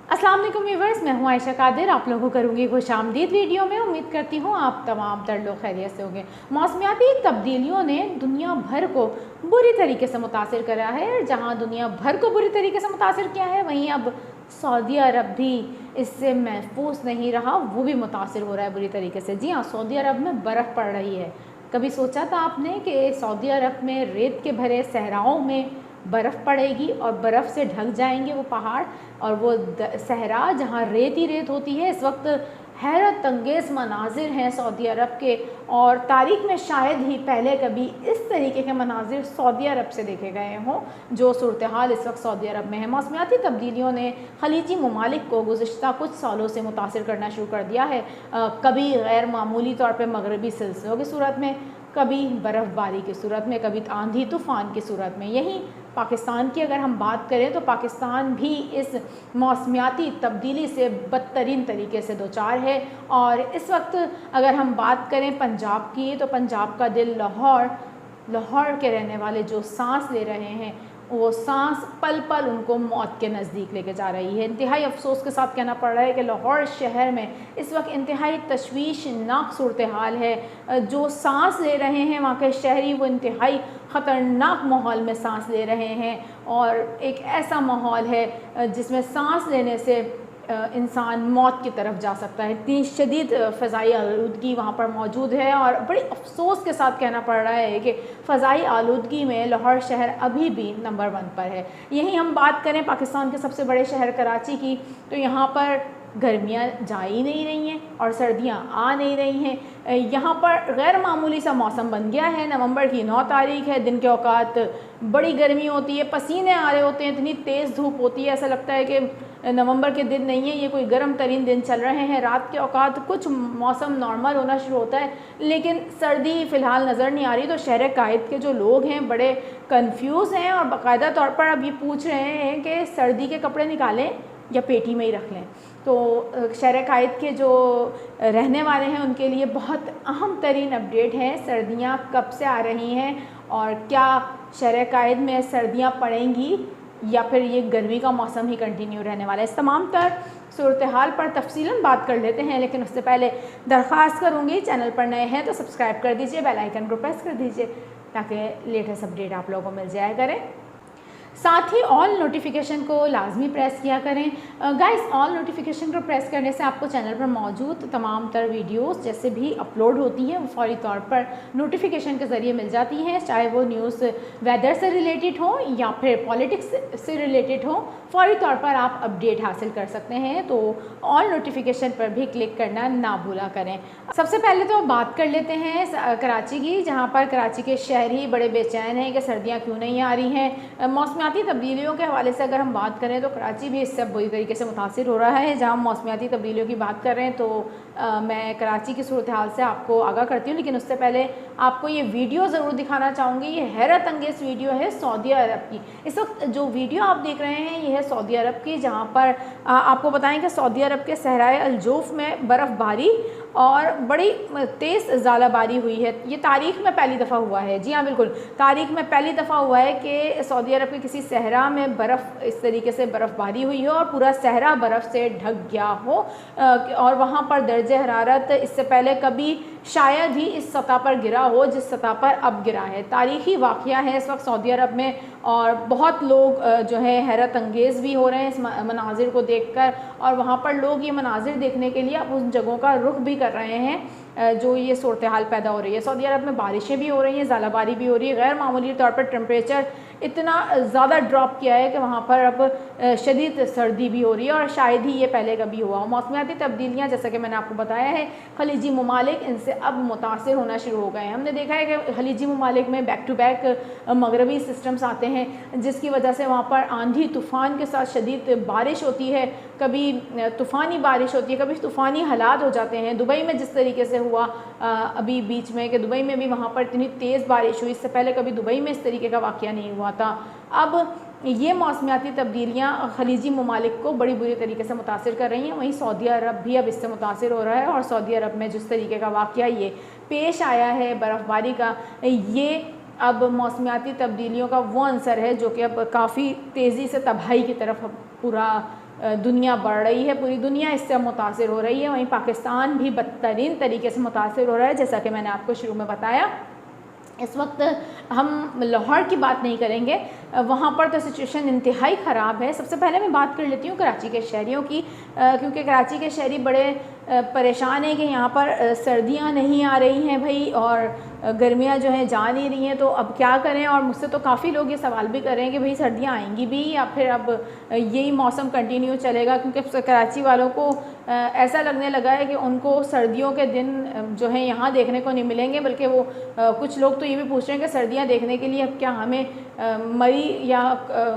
अस्सलाम वालेकुम व्यूअर्स, मैं हूं आयशा कादिर। आप लोगों को करूंगी खुशामदीद वीडियो में। उम्मीद करती हूं आप तमाम तर लोग खैरियत से होंगे। मौसमियाती तब्दीलियों ने दुनिया भर को बुरी तरीके से मुतासिर करा है। जहां दुनिया भर को बुरी तरीके से मुतासिर किया है, वहीं अब सऊदी अरब भी इससे महफूज नहीं रहा, वो भी मुतासिर हो रहा है बुरी तरीके से। जी हाँ, सऊदी अरब में बर्फ़ पड़ रही है। कभी सोचा था आपने कि सऊदी अरब में रेत के भरे सहराओं में बर्फ़ पड़ेगी और बर्फ़ से ढक जाएंगे वो पहाड़ और वो सहरा जहाँ रेत ही रेत होती है। इस वक्त हैरत अंगेज़ मनाजिर हैं सऊदी अरब के, और तारीख़ में शायद ही पहले कभी इस तरीके के मनाजिर सऊदी अरब से देखे गए हों जो सूरत हाल इस वक्त सऊदी अरब में है। मौसमियाती तब्दीलियों ने खलीजी ममालिक को गुज़िश्ता कुछ सालों से मुतासिर करना शुरू कर दिया है। कभी गैर मामूली तौर पर मगरबी सिलसिलों की सूरत में, कभी बर्फ़बारी की सूरत में, कभी आंधी तूफ़ान की सूरत में। यहीं पाकिस्तान की अगर हम बात करें तो पाकिस्तान भी इस मौसमियाती तब्दीली से बदतरीन तरीके से दोचार है। और इस वक्त अगर हम बात करें पंजाब की, तो पंजाब का दिल लाहौर के रहने वाले जो सांस ले रहे हैं, वो सांस पल पल उनको मौत के नज़दीक लेके जा रही है। इंतहाई अफसोस के साथ कहना पड़ रहा है कि लाहौर शहर में इस वक्त इंतहाई तशवीशनाक सूरत हाल है। जो सांस ले रहे हैं वहाँ के शहरी, वो इंतहाई ख़तरनाक माहौल में सांस ले रहे हैं। और एक ऐसा माहौल है जिसमें सांस लेने से इंसान मौत की तरफ जा सकता है। इतनी शदीद फ़ज़ाई आलूदगी वहाँ पर मौजूद है। और बड़ी अफसोस के साथ कहना पड़ रहा है कि फ़ज़ाई आलूदगी में लाहौर शहर अभी भी नंबर 1 पर है। यहीं हम बात करें पाकिस्तान के सबसे बड़े शहर कराची की, तो यहाँ पर गर्मियाँ जा ही नहीं रही हैं और सर्दियाँ आ नहीं रही हैं। यहाँ पर गैर मामूली सा मौसम बन गया है। नवंबर की 9 तारीख है, दिन के औकात बड़ी गर्मी होती है, पसीने आ रहे होते हैं, इतनी तेज़ धूप होती है, ऐसा लगता है कि नवंबर के दिन नहीं है, ये कोई गर्म तरीन दिन चल रहे हैं। रात के औकात कुछ मौसम नॉर्मल होना शुरू होता है, लेकिन सर्दी फ़िलहाल नज़र नहीं आ रही। तो शहर कायद के जो लोग हैं बड़े कंफ्यूज हैं और बाकायदा तौर पर अब ये पूछ रहे हैं कि सर्दी के कपड़े निकालें या पेटी में ही रख लें। तो शहर कायद के जो रहने वाले हैं उनके लिए बहुत अहम तरीन अपडेट है। सर्दियाँ कब से आ रही हैं और क्या शहर कायद में सर्दियाँ पड़ेंगी या फिर ये गर्मी का मौसम ही कंटिन्यू रहने वाला है। इस तमाम तर सूरत हाल पर तफसीलन बात कर लेते हैं, लेकिन उससे पहले दरख्वास्त करूँगी, चैनल पर नए हैं तो सब्सक्राइब कर दीजिए, बेल आइकन को प्रेस कर दीजिए ताकि लेटेस्ट अपडेट आप लोगों को मिल जाया करें। साथ ही ऑल नोटिफिकेशन को लाजमी प्रेस किया करें। गाइस, ऑल नोटिफिकेशन को प्रेस करने से आपको चैनल पर मौजूद तमाम तर वीडियोस जैसे भी अपलोड होती हैं वो फौरी तौर पर नोटिफिकेशन के ज़रिए मिल जाती हैं, चाहे वो न्यूज़ वेदर से रिलेटेड हो या फिर पॉलिटिक्स से रिलेटेड हो। फौरी तौर पर आप अपडेट हासिल कर सकते हैं, तो ऑल नोटिफिकेशन पर भी क्लिक करना ना भूला करें। सबसे पहले तो बात कर लेते हैं कराची की, जहाँ पर कराची के शहरी बड़े बेचैन हैं कि सर्दियाँ क्यों नहीं आ रही हैं। मौसमियाती तब्दीलियों के हवाले से अगर हम बात करें तो कराची भी इससे बुरी तरीके से मुतासिर हो रहा है। जहाँ मौसमियाती तब्दीलियों की बात कर रहे हैं तो मैं कराची की सूरत हाल से आपको आगाह करती हूँ, लेकिन उससे पहले आपको ये वीडियो ज़रूर दिखाना चाहूँगी। ये हैरत अंगेज़ वीडियो है सऊदी अरब की। इस वक्त जो वीडियो आप देख रहे हैं ये है सऊदी अरब की, जहाँ पर आपको बताएं कि सऊदी अरब के सहराए अलजोफ़ में बर्फ़बारी और बड़ी तेज़ ज़ालाबारी हुई है। ये तारीख़ में पहली दफ़ा हुआ है। जी हाँ, बिल्कुल, तारीख़ में पहली दफ़ा हुआ है कि सऊदी अरब के किसी सहरा में बर्फ़ इस तरीके से बर्फ़बारी हुई हो और पूरा सहरा बर्फ़ से ढक गया हो। और वहाँ पर दर्जे हरारत इससे पहले कभी शायद ही इस सतह पर गिरा हो जिस सतह पर अब गिरा है। तारीख़ी वाक़या है इस वक्त सऊदी अरब में, और बहुत लोग जो है हैरत अंगेज़ भी हो रहे हैं इस मनाजिर को देखकर। और वहाँ पर लोग ये मनाजिर देखने के लिए अब उन जगहों का रुख भी कर रहे हैं जो ये सूरत हाल पैदा हो रही है। सऊदी अरब में बारिशें भी हो रही हैं, ज़ालाबारी भी हो रही है, गैर मामूली तौर पर टेम्परेचर इतना ज़्यादा ड्रॉप किया है कि वहाँ पर अब शदीद सर्दी भी हो रही है, और शायद ही ये पहले कभी हुआ हो। मौसमियाती तब्दीलियाँ जैसा कि मैंने आपको बताया है, खलीजी ममालिक इनसे अब मुतासिर होना शुरू हो गए हैं। हमने देखा है कि खलीजी ममालिक में बैक टू बैक मगरबी सिस्टम्स आते हैं, जिसकी वजह से वहाँ पर आंधी तूफ़ान के साथ शदीद बारिश होती है, कभी तूफ़ानी बारिश होती है, कभी तूफ़ानी हालात हो जाते हैं। दुबई में जिस तरीके से हुआ अभी बीच में, कि दुबई में भी वहाँ पर इतनी तेज़ बारिश हुई, इससे पहले कभी दुबई में इस तरीके का वाक़या नहीं हुआ था। अब ये मौसमियाती तब्दीलियाँ खलीजी ममालिक को बड़ी बुरी तरीके से मुतासिर कर रही हैं। वहीं सऊदी अरब भी अब इससे मुतासिर हो रहा है, और सऊदी अरब में जिस तरीके का वाक़या ये पेश आया है बर्फ़बारी का, ये अब मौसमियाती तब्दीलियों का वो अंसर है जो कि अब काफ़ी तेज़ी से तबाही की तरफ पूरा दुनिया बढ़ रही है, पूरी दुनिया इससे मुतासिर हो रही है। वहीं पाकिस्तान भी बदतरीन तरीके से मुतासिर हो रहा है, जैसा कि मैंने आपको शुरू में बताया। इस वक्त हम लाहौर की बात नहीं करेंगे, वहाँ पर तो सिचुएशन इंतहाई ख़राब है। सबसे पहले मैं बात कर लेती हूँ कराची के शहरियों की, क्योंकि कराची के शहरी बड़े परेशान हैं कि यहाँ पर सर्दियाँ नहीं आ रही हैं भाई, और गर्मियाँ जो हैं जा नहीं रही हैं, तो अब क्या करें। और मुझसे तो काफ़ी लोग ये सवाल भी कर रहे हैं कि भाई सर्दियाँ आएंगी भी या फिर अब यही मौसम कंटिन्यू चलेगा, क्योंकि कराची वालों को ऐसा लगने लगा है कि उनको सर्दियों के दिन जो है यहाँ देखने को नहीं मिलेंगे, बल्कि वो कुछ लोग तो ये भी पूछ रहे हैं कि सर्दियाँ देखने के लिए अब क्या हमें मरी या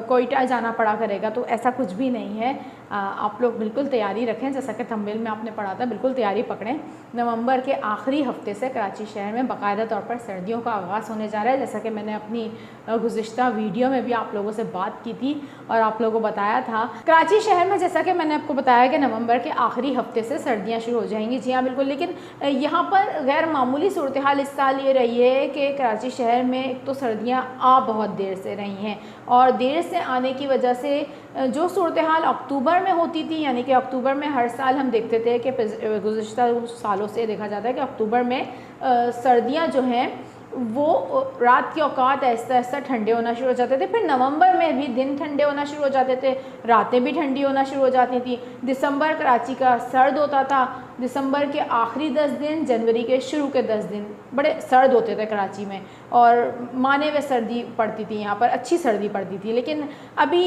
कोयटा जाना पड़ा करेगा। तो ऐसा कुछ भी नहीं है, आप लोग बिल्कुल तैयारी रखें, जैसा कि थंबनेल में आपने पढ़ा था, बिल्कुल तैयारी पकड़ें। नवंबर के आखिरी हफ्ते से कराची शहर में बाकायदा तौर पर सर्दियों का आगाज़ होने जा रहा है, जैसा कि मैंने अपनी गुज़िश्ता वीडियो में भी आप लोगों से बात की थी और आप लोगों को बताया था। कराची शहर में जैसा कि मैंने आपको बताया कि नवंबर के आखिरी हफ्ते से सर्दियाँ शुरू हो जाएंगी। जी हाँ बिल्कुल, लेकिन यहाँ पर गैर मामूली सूरत हाल इस साल ये रही है कि कराची शहर में एक तो सर्दियाँ आ बहुत देर से रही हैं, और देर से आने की वजह से जो सूरत हाल अक्टूबर में होती थी, यानी कि अक्टूबर में हर साल हम देखते थे कि गुज़िश्ता सालों से देखा जाता है कि अक्टूबर में सर्दियाँ जो हैं वो रात के औकात ऐसा ऐसा ठंडे होना शुरू हो जाते थे। फिर नवंबर में भी दिन ठंडे होना शुरू हो जाते थे, रातें भी ठंडी होना शुरू हो जाती थी। दिसंबर कराची का सर्द होता था, दिसंबर के आखिरी 10 दिन, जनवरी के शुरू के 10 दिन बड़े सर्द होते थे कराची में, और माने वे सर्दी पड़ती थी, यहाँ पर अच्छी सर्दी पड़ती थी। लेकिन अभी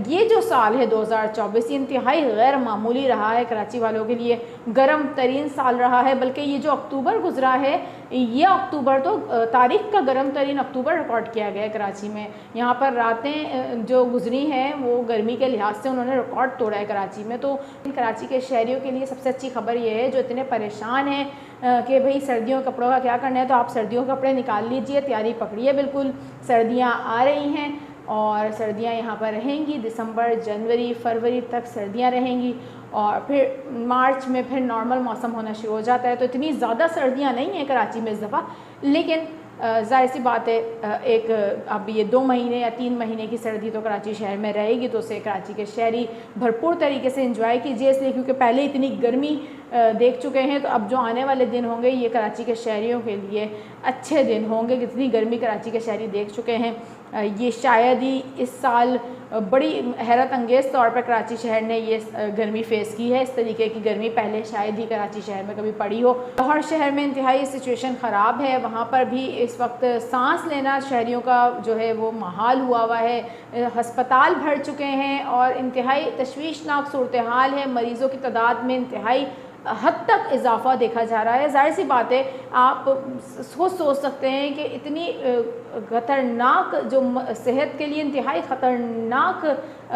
ये जो साल है 2024, ये इंतहाई गैर मामूली रहा है कराची वालों के लिए, गर्म तरीन साल रहा है। बल्कि ये जो अक्टूबर गुजरा है, ये अक्टूबर तो तारीख़ का गर्म तरीन अक्टूबर रिकॉर्ड किया गया है कराची में। यहाँ पर रातें जो गुजरी हैं वो गर्मी के लिहाज से उन्होंने रिकॉर्ड तोड़ा है कराची में। तो कराची के शहरियों के लिए सबसे अच्छी खबर ये है, जो इतने परेशान हैं कि भाई सर्दियों के कपड़ों का क्या करना है, तो आप सर्दियों के कपड़े निकाल लीजिए, तैयारी पकड़िए। बिल्कुल सर्दियाँ आ रही हैं और सर्दियाँ यहाँ पर रहेंगी। दिसंबर, जनवरी, फरवरी तक सर्दियाँ रहेंगी और फिर मार्च में फिर नॉर्मल मौसम होना शुरू हो जाता है। तो इतनी ज़्यादा सर्दियाँ नहीं हैं कराची में इस दफ़ा, लेकिन ज़ाहिर सी बात है एक अब ये 2 महीने या 3 महीने की सर्दी तो कराची शहर में रहेगी, तो उसे कराची के शहरी भरपूर तरीके से एंजॉय कीजिए। इसलिए क्योंकि पहले इतनी गर्मी देख चुके हैं, तो अब जो आने वाले दिन होंगे ये कराची के शहरियों के लिए अच्छे दिन होंगे। कितनी गर्मी कराची के शहरी देख चुके हैं, ये शायद ही इस साल बड़ी हैरत अंगेज़ तौर पर कराची शहर ने ये गर्मी फ़ेस की है। इस तरीके की गर्मी पहले शायद ही कराची शहर में कभी पड़ी हो। लाहौर शहर में इंतहाई सिचुएशन ख़राब है, वहाँ पर भी इस वक्त सांस लेना शहरियों का जो है वो महाल हुआ है। हस्पताल भर चुके हैं और इंतहाई तशवीशनाक सूरत हाल है। मरीज़ों की तादाद में इंतहाई हद तक इजाफा देखा जा रहा है। ज़ाहिर सी बात है, आप सोच सकते हैं कि इतनी ख़तरनाक जो सेहत के लिए इंतहाई ख़तरनाक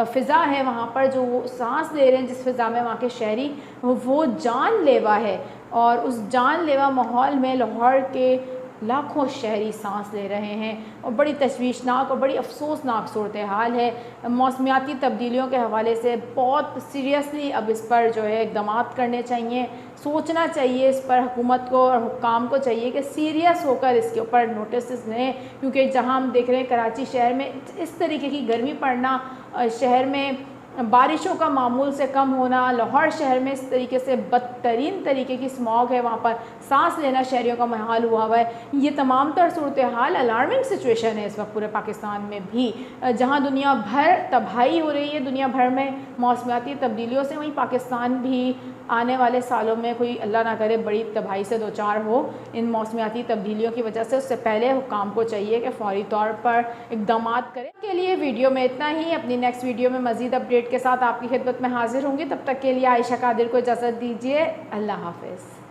फ़िज़ा है वहाँ पर, जो वो सांस ले रहे हैं जिस फ़िज़ा में वहाँ के शहरी, वो जानलेवा है। और उस जानलेवा माहौल में लाहौर के लाखों शहरी सांस ले रहे हैं और बड़ी तशवीशनाक और बड़ी अफसोसनाक सूरत हाल है। मौसमियाती तब्दीलियों के हवाले से बहुत सीरियसली अब इस पर जो है इक़दामात करने चाहिए, सोचना चाहिए इस पर। हुकूमत को और हुक्काम को चाहिए कि सीरियस होकर इसके ऊपर नोटिस लें, क्योंकि जहां हम देख रहे हैं कराची शहर में इस तरीके की गर्मी पड़ना, शहर में बारिशों का मामूल से कम होना, लाहौर शहर में इस तरीके से बदतरीन तरीके की स्मॉग है, वहाँ पर सांस लेना शहरियों का महाल हुआ है। ये तमाम तर सूरत हाल अलार्मिंग सिचुएशन है इस वक्त पूरे पाकिस्तान में भी, जहाँ दुनिया भर तबाही हो रही है, दुनिया भर में मौसमियाती तब्दीलियों से, वहीं पाकिस्तान भी आने वाले सालों में कोई अल्लाह ना करे बड़ी तबाही से दो चार हो इन मौसमियाती तब्दीलियों की वजह से। उससे पहले हुक्काम को चाहिए कि फ़ौरी तौर पर इक़दामात करें। के लिए वीडियो में इतना ही। अपनी नेक्स्ट वीडियो में मज़ीद अपडेट के साथ आपकी खिदमत में हाजिर होंगी। तब तक के लिए आयशा कादिर को इजाज़त दीजिए। अल्लाह हाफ़िज़।